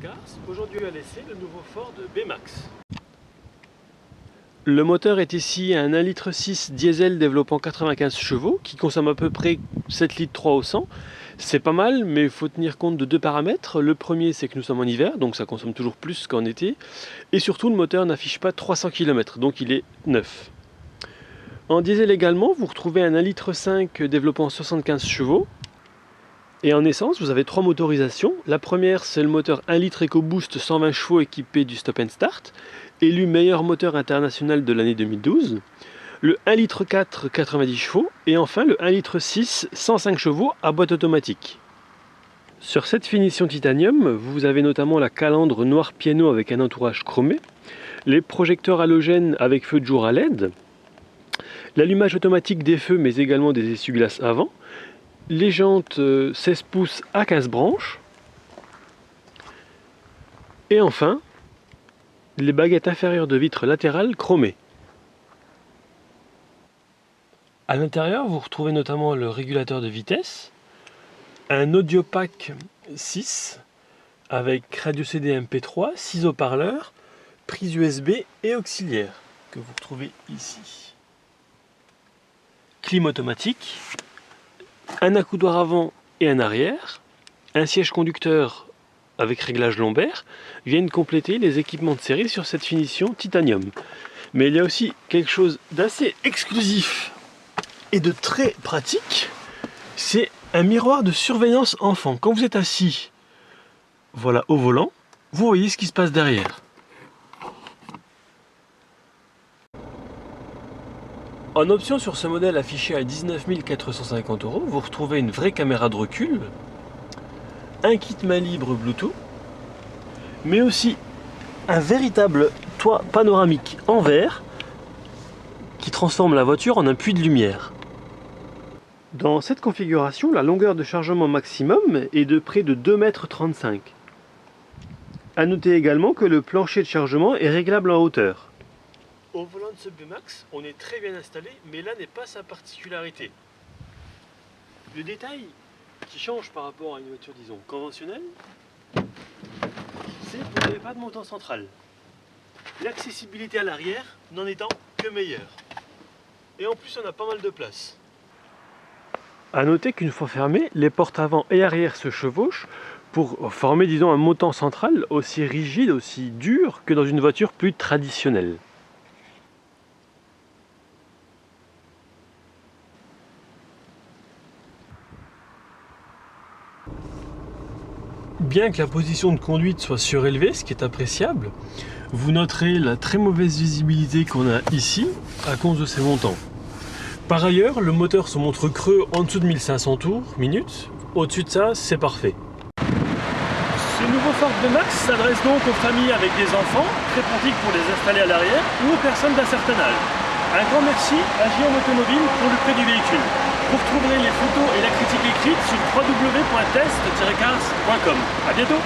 Cars. Aujourd'hui à l'essai, le nouveau Ford B-Max. Le moteur est ici un 1,6 litre diesel développant 95 chevaux qui consomme à peu près 7 litres 3 au 100. C'est pas mal, mais il faut tenir compte de deux paramètres. Le premier, c'est que nous sommes en hiver, donc ça consomme toujours plus qu'en été. Et surtout, le moteur n'affiche pas 300 km, donc il est neuf. En diesel également, vous retrouvez un 1,5 litre développant 75 chevaux. Et en essence, vous avez trois motorisations. La première, c'est le moteur 1 litre EcoBoost 120 chevaux équipé du Stop and Start, élu meilleur moteur international de l'année 2012. Le 1 litre 4 90 chevaux et enfin le 1 litre 6 105 chevaux à boîte automatique. Sur cette finition titanium, vous avez notamment la calandre noir piano avec un entourage chromé, les projecteurs halogènes avec feu de jour à LED, l'allumage automatique des feux mais également des essuie-glaces avant, les jantes 16 pouces à 15 branches et enfin les baguettes inférieures de vitres latérales chromées. À l'intérieur, vous retrouvez notamment le régulateur de vitesse, un audio pack 6 avec radio CD MP3, 6 haut-parleurs, prise USB et auxiliaire que vous retrouvez ici. Clim automatique, un accoudoir avant et un arrière, un siège conducteur avec réglage lombaire viennent compléter les équipements de série sur cette finition titanium. Mais il y a aussi quelque chose d'assez exclusif et de très pratique, c'est un miroir de surveillance enfant. Quand vous êtes assis, voilà, au volant, vous voyez ce qui se passe derrière. En option sur ce modèle affiché à 19 450 €, vous retrouvez une vraie caméra de recul, un kit main libre Bluetooth, mais aussi un véritable toit panoramique en verre qui transforme la voiture en un puits de lumière. Dans cette configuration, la longueur de chargement maximum est de près de 2,35 m. A noter également que le plancher de chargement est réglable en hauteur. Au volant de ce B-Max, on est très bien installé, mais là n'est pas sa particularité. Le détail qui change par rapport à une voiture, disons, conventionnelle, c'est que vous n'avez pas de montant central. L'accessibilité à l'arrière n'en étant que meilleure. Et en plus, on a pas mal de place. A noter qu'une fois fermées, les portes avant et arrière se chevauchent pour former, disons, un montant central aussi rigide, aussi dur que dans une voiture plus traditionnelle. Bien que la position de conduite soit surélevée, ce qui est appréciable, vous noterez la très mauvaise visibilité qu'on a ici à cause de ces montants. Par ailleurs, le moteur se montre creux en dessous de 1500 tours minutes. Au-dessus de ça, c'est parfait. Ce nouveau Ford B-Max s'adresse donc aux familles avec des enfants, très pratique pour les installer à l'arrière, ou aux personnes d'un certain âge. Un grand merci à JM Automobile pour le prêt du véhicule. Vous retrouverez les photos et la critique écrite sur www.test-cars.com. A bientôt.